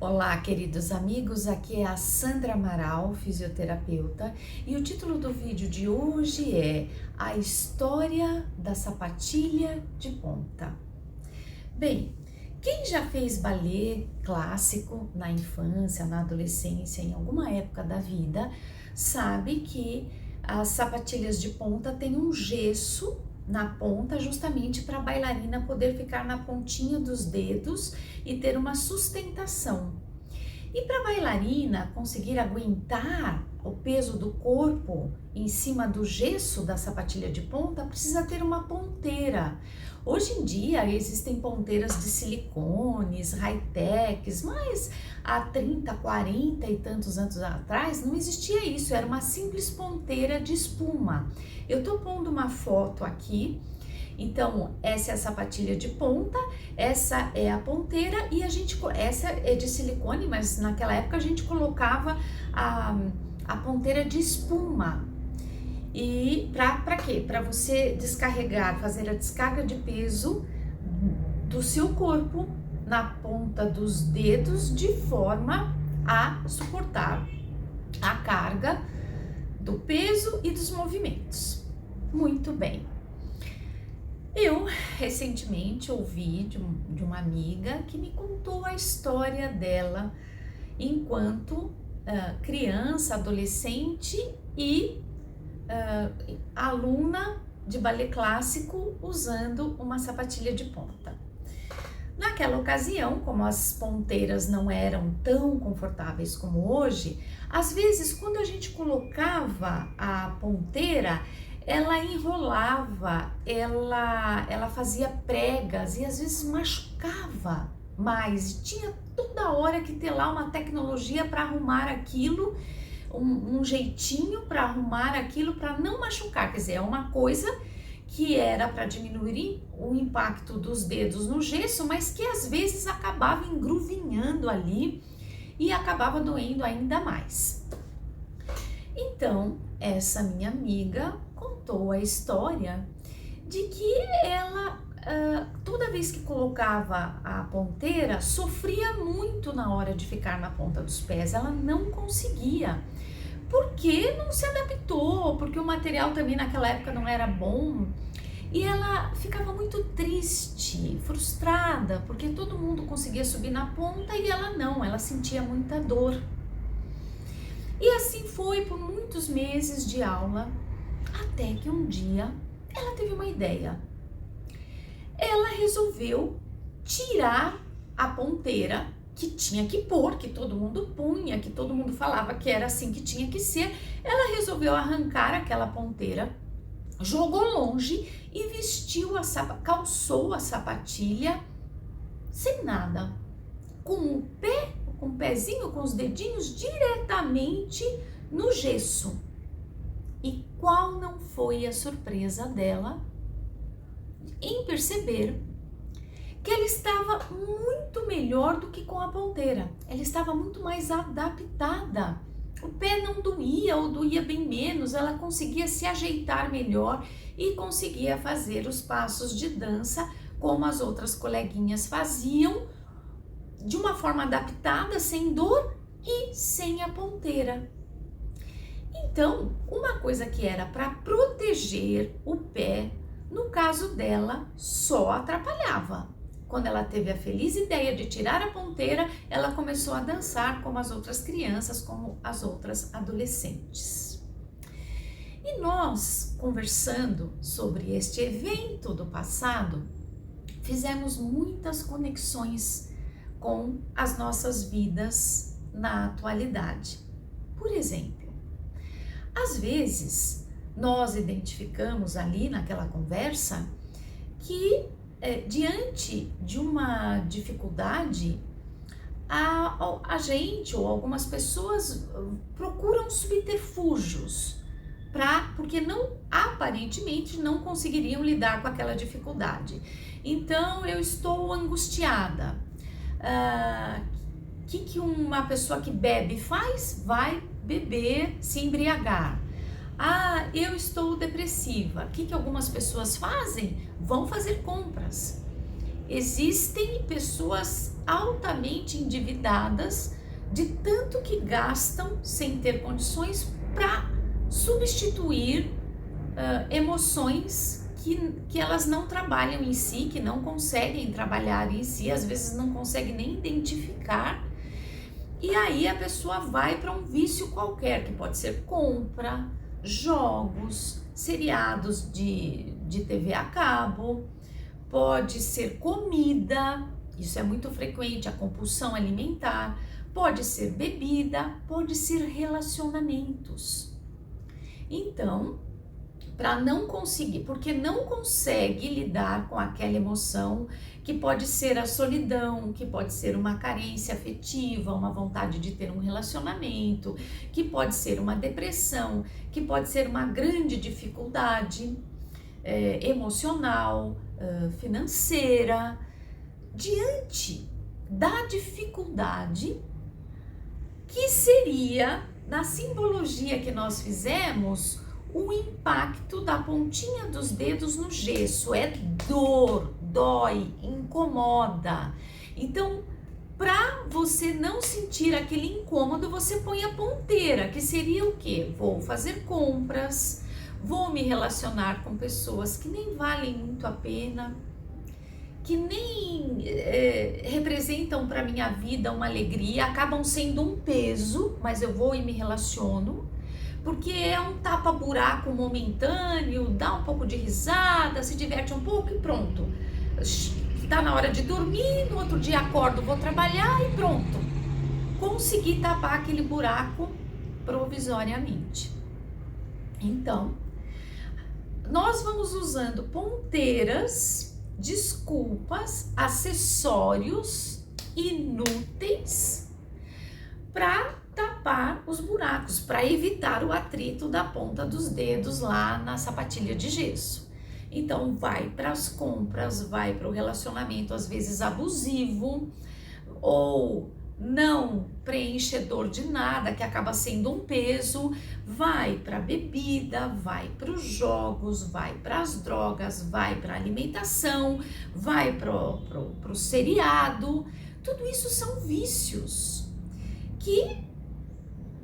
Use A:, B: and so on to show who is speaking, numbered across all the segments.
A: Olá, queridos amigos, aqui é a Sandra Amaral, fisioterapeuta, e o título do vídeo de hoje é A História da Sapatilha de Ponta. Bem, quem já fez balé clássico na infância, na adolescência, em alguma época da vida, sabe que as sapatilhas de ponta têm um gesso na ponta justamente para a bailarina poder ficar na pontinha dos dedos e ter uma sustentação. E para a bailarina conseguir aguentar o peso do corpo em cima do gesso da sapatilha de ponta, precisa ter uma ponteira. Hoje em dia existem ponteiras de silicones, high-techs, mas há 30, 40 e tantos anos atrás não existia isso, era uma simples ponteira de espuma. Eu tô pondo uma foto aqui. Então, essa é a sapatilha de ponta, essa é a ponteira e essa é de silicone, mas naquela época a gente colocava a ponteira de espuma. E para quê? Para você descarregar, fazer a descarga de peso do seu corpo na ponta dos dedos de forma a suportar a carga do peso e dos movimentos. Muito bem. Eu recentemente ouvi de uma amiga que me contou a história dela enquanto criança, adolescente e aluna de balé clássico usando uma sapatilha de ponta. Naquela ocasião, como as ponteiras não eram tão confortáveis como hoje, às vezes quando a gente colocava a ponteira, ela enrolava, ela fazia pregas e às vezes machucava mais. E tinha toda hora que ter lá uma tecnologia para arrumar aquilo, um jeitinho para arrumar aquilo para não machucar. Quer dizer, é uma coisa que era para diminuir o impacto dos dedos no gesso, mas que às vezes acabava engruvinhando ali e acabava doendo ainda mais. Então, essa minha amiga contou a história de que ela, toda vez que colocava a ponteira, sofria muito na hora de ficar na ponta dos pés, ela não conseguia, porque não se adaptou, porque o material também naquela época não era bom, e ela ficava muito triste, frustrada, porque todo mundo conseguia subir na ponta e ela não, ela sentia muita dor. E assim foi por muitos meses de aula, até que um dia ela teve uma ideia. Ela resolveu tirar a ponteira que tinha que pôr, que todo mundo punha, que todo mundo falava que era assim que tinha que ser. Ela resolveu arrancar aquela ponteira, jogou longe e vestiu calçou a sapatilha sem nada, com o pezinho, com os dedinhos diretamente no gesso. E qual não foi a surpresa dela em perceber que ela estava muito melhor do que com a ponteira. Ela estava muito mais adaptada. O pé não doía ou doía bem menos, ela conseguia se ajeitar melhor e conseguia fazer os passos de dança como as outras coleguinhas faziam, de uma forma adaptada, sem dor e sem a ponteira. Então, uma coisa que era para proteger o pé, no caso dela, só atrapalhava. Quando ela teve a feliz ideia de tirar a ponteira, ela começou a dançar como as outras crianças, como as outras adolescentes. E nós, conversando sobre este evento do passado, fizemos muitas conexões com as nossas vidas na atualidade. Por exemplo, às vezes nós identificamos ali naquela conversa que diante de uma dificuldade, a gente ou algumas pessoas procuram subterfúgios porque aparentemente não conseguiriam lidar com aquela dificuldade. Então eu estou angustiada. Que uma pessoa que bebe faz? Vai beber, se embriagar. Eu estou depressiva. O que algumas pessoas fazem? Vão fazer compras. Existem pessoas altamente endividadas de tanto que gastam sem ter condições para substituir emoções que elas não trabalham em si, que não conseguem trabalhar em si, às vezes não conseguem nem identificar. E aí a pessoa vai para um vício qualquer, que pode ser compra, jogos, seriados de TV a cabo, pode ser comida, isso é muito frequente, a compulsão alimentar, pode ser bebida, pode ser relacionamentos. Então, para não conseguir, porque não consegue lidar com aquela emoção, que pode ser a solidão, que pode ser uma carência afetiva, uma vontade de ter um relacionamento, que pode ser uma depressão, que pode ser uma grande dificuldade emocional, financeira. Diante da dificuldade, que seria, na simbologia que nós fizemos, o impacto da pontinha dos dedos no gesso, é dor, dói, incomoda. Então, para você não sentir aquele incômodo, você põe a ponteira, que seria o quê? Vou fazer compras, vou me relacionar com pessoas que nem valem muito a pena, que nem representam para minha vida uma alegria, acabam sendo um peso, mas eu vou e me relaciono, porque é um tapa-buraco momentâneo, dá um pouco de risada, se diverte um pouco e pronto. Tá na hora de dormir, no outro dia acordo, vou trabalhar e pronto. Consegui tapar aquele buraco provisoriamente. Então, nós vamos usando ponteiras, desculpas, acessórios inúteis para tapar os buracos, para evitar o atrito da ponta dos dedos lá na sapatilha de gesso. Então vai para as compras, vai para o relacionamento às vezes abusivo ou não preenchedor de nada, que acaba sendo um peso, vai para a bebida, vai para os jogos, vai para as drogas, vai para a alimentação, vai para o seriado. Tudo isso são vícios que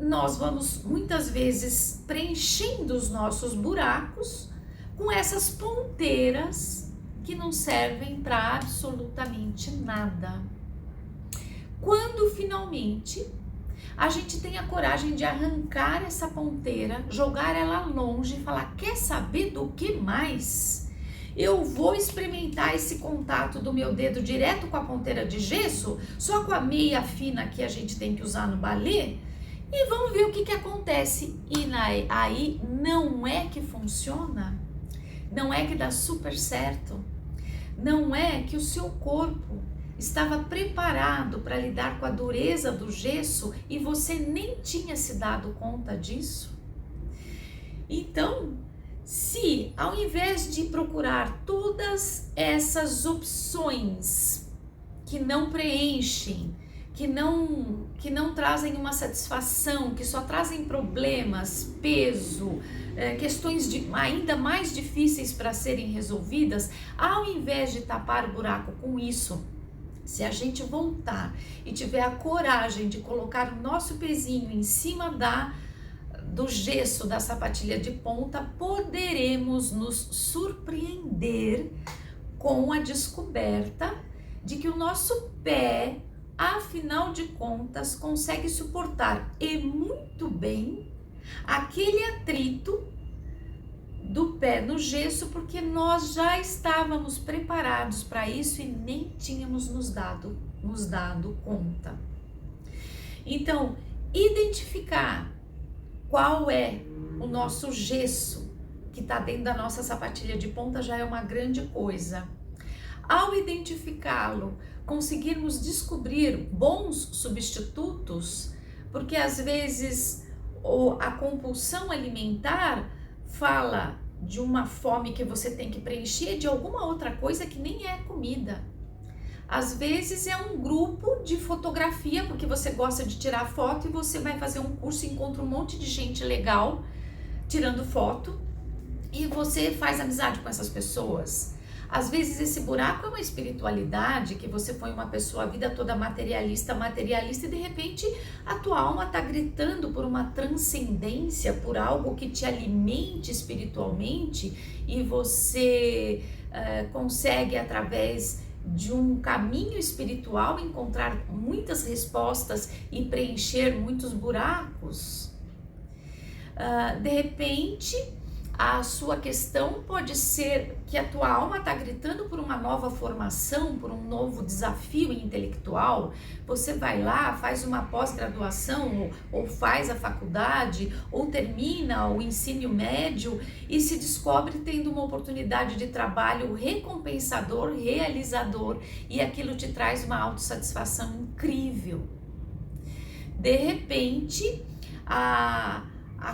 A: nós vamos muitas vezes preenchendo os nossos buracos com essas ponteiras que não servem para absolutamente nada. Quando finalmente a gente tem a coragem de arrancar essa ponteira, jogar ela longe e falar: quer saber do que mais? Eu vou experimentar esse contato do meu dedo direto com a ponteira de gesso, só com a meia fina que a gente tem que usar no balé, e vamos ver o que acontece. E aí não é que funciona, não é que dá super certo, não é que o seu corpo estava preparado para lidar com a dureza do gesso e você nem tinha se dado conta disso. Então, se ao invés de procurar todas essas opções que não preenchem, que não trazem uma satisfação, que só trazem problemas, peso, questões ainda mais difíceis para serem resolvidas, ao invés de tapar o buraco com isso, se a gente voltar e tiver a coragem de colocar o nosso pezinho em cima do gesso da sapatilha de ponta, poderemos nos surpreender com a descoberta de que o nosso pé, afinal de contas, consegue suportar e muito bem aquele atrito do pé no gesso, porque nós já estávamos preparados para isso e nem tínhamos nos dado conta. Então, identificar qual é o nosso gesso que está dentro da nossa sapatilha de ponta já é uma grande coisa. Ao identificá-lo, conseguirmos descobrir bons substitutos, porque às vezes a compulsão alimentar fala de uma fome que você tem que preencher de alguma outra coisa que nem é comida. Às vezes é um grupo de fotografia, porque você gosta de tirar foto e você vai fazer um curso e encontra um monte de gente legal tirando foto e você faz amizade com essas pessoas. Às vezes esse buraco é uma espiritualidade, que você foi uma pessoa a vida toda materialista, materialista, e de repente a tua alma está gritando por uma transcendência, por algo que te alimente espiritualmente, e você consegue, através de um caminho espiritual, encontrar muitas respostas e preencher muitos buracos. De repente, a sua questão pode ser que a tua alma está gritando por uma nova formação, por um novo desafio intelectual. Você vai lá, faz uma pós-graduação, ou faz a faculdade, ou termina o ensino médio e se descobre tendo uma oportunidade de trabalho recompensador, realizador, e aquilo te traz uma autossatisfação incrível. De repente, a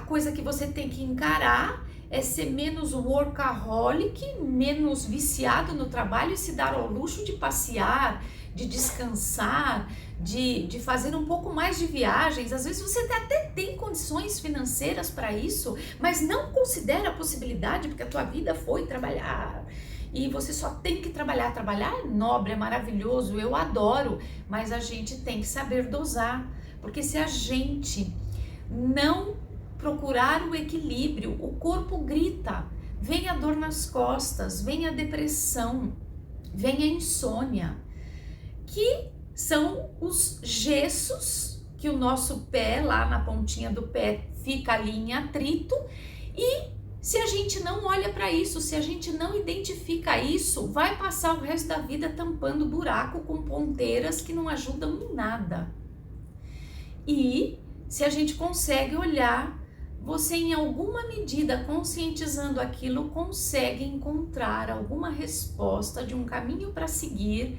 A: coisa que você tem que encarar é ser menos workaholic, menos viciado no trabalho e se dar ao luxo de passear, de descansar, de fazer um pouco mais de viagens. Às vezes você até tem condições financeiras para isso, mas não considera a possibilidade, porque a tua vida foi trabalhar. E você só tem que trabalhar. Trabalhar é nobre, é maravilhoso, eu adoro, mas a gente tem que saber dosar, porque se a gente não procurar o equilíbrio, o corpo grita, vem a dor nas costas, vem a depressão, vem a insônia, que são os gessos que o nosso pé, lá na pontinha do pé, fica ali em atrito, e se a gente não olha para isso, se a gente não identifica isso, vai passar o resto da vida tampando buraco com ponteiras que não ajudam em nada. E se a gente consegue olhar, você em alguma medida, conscientizando aquilo, consegue encontrar alguma resposta de um caminho para seguir,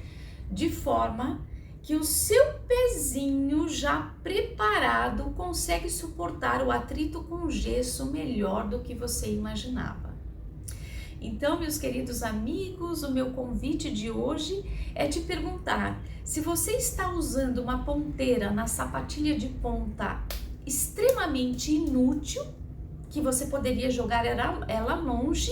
A: de forma que o seu pezinho já preparado consegue suportar o atrito com gesso melhor do que você imaginava. Então, meus queridos amigos, o meu convite de hoje é te perguntar se você está usando uma ponteira na sapatilha de ponta extremamente inútil, que você poderia jogar ela longe,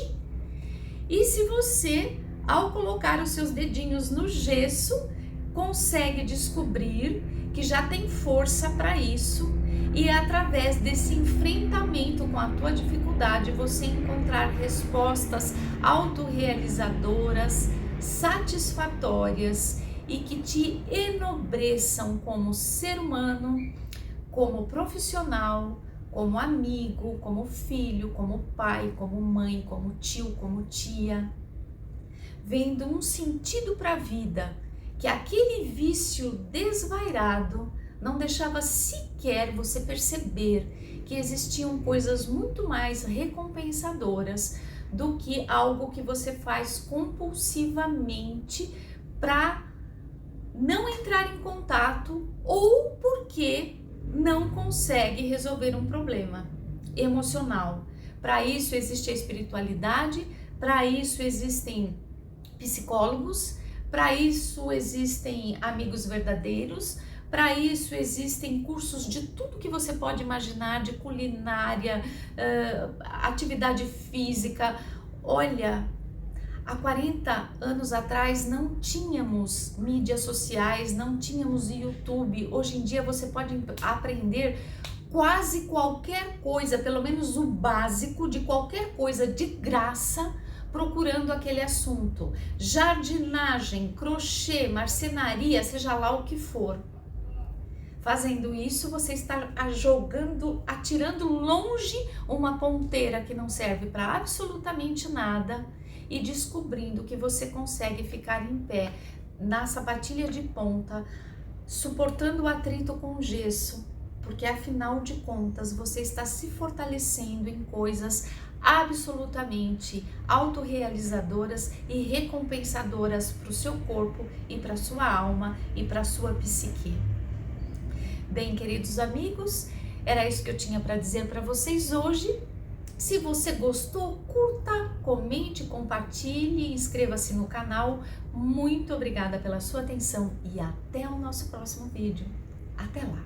A: e se você, ao colocar os seus dedinhos no gesso, consegue descobrir que já tem força para isso, e através desse enfrentamento com a tua dificuldade, você encontrar respostas autorrealizadoras, satisfatórias e que te enobreçam como ser humano, como profissional, como amigo, como filho, como pai, como mãe, como tio, como tia, vendo um sentido para a vida, que aquele vício desvairado não deixava sequer você perceber que existiam coisas muito mais recompensadoras do que algo que você faz compulsivamente para não entrar em contato, ou porque não consegue resolver um problema emocional. Para isso existe a espiritualidade, para isso existem psicólogos, para isso existem amigos verdadeiros, para isso existem cursos de tudo que você pode imaginar, de culinária, atividade física. Olha, há 40 anos atrás não tínhamos mídias sociais, não tínhamos YouTube. Hoje em dia você pode aprender quase qualquer coisa, pelo menos o básico de qualquer coisa, de graça, procurando aquele assunto. Jardinagem, crochê, marcenaria, seja lá o que for. Fazendo isso, você está atirando longe uma ponteira que não serve para absolutamente nada, e descobrindo que você consegue ficar em pé na sapatilha de ponta, suportando o atrito com gesso, porque afinal de contas você está se fortalecendo em coisas absolutamente autorrealizadoras e recompensadoras para o seu corpo e para a sua alma e para a sua psique. Bem, queridos amigos, era isso que eu tinha para dizer para vocês hoje. Se você gostou, curta, comente, compartilhe, inscreva-se no canal. Muito obrigada pela sua atenção e até o nosso próximo vídeo. Até lá!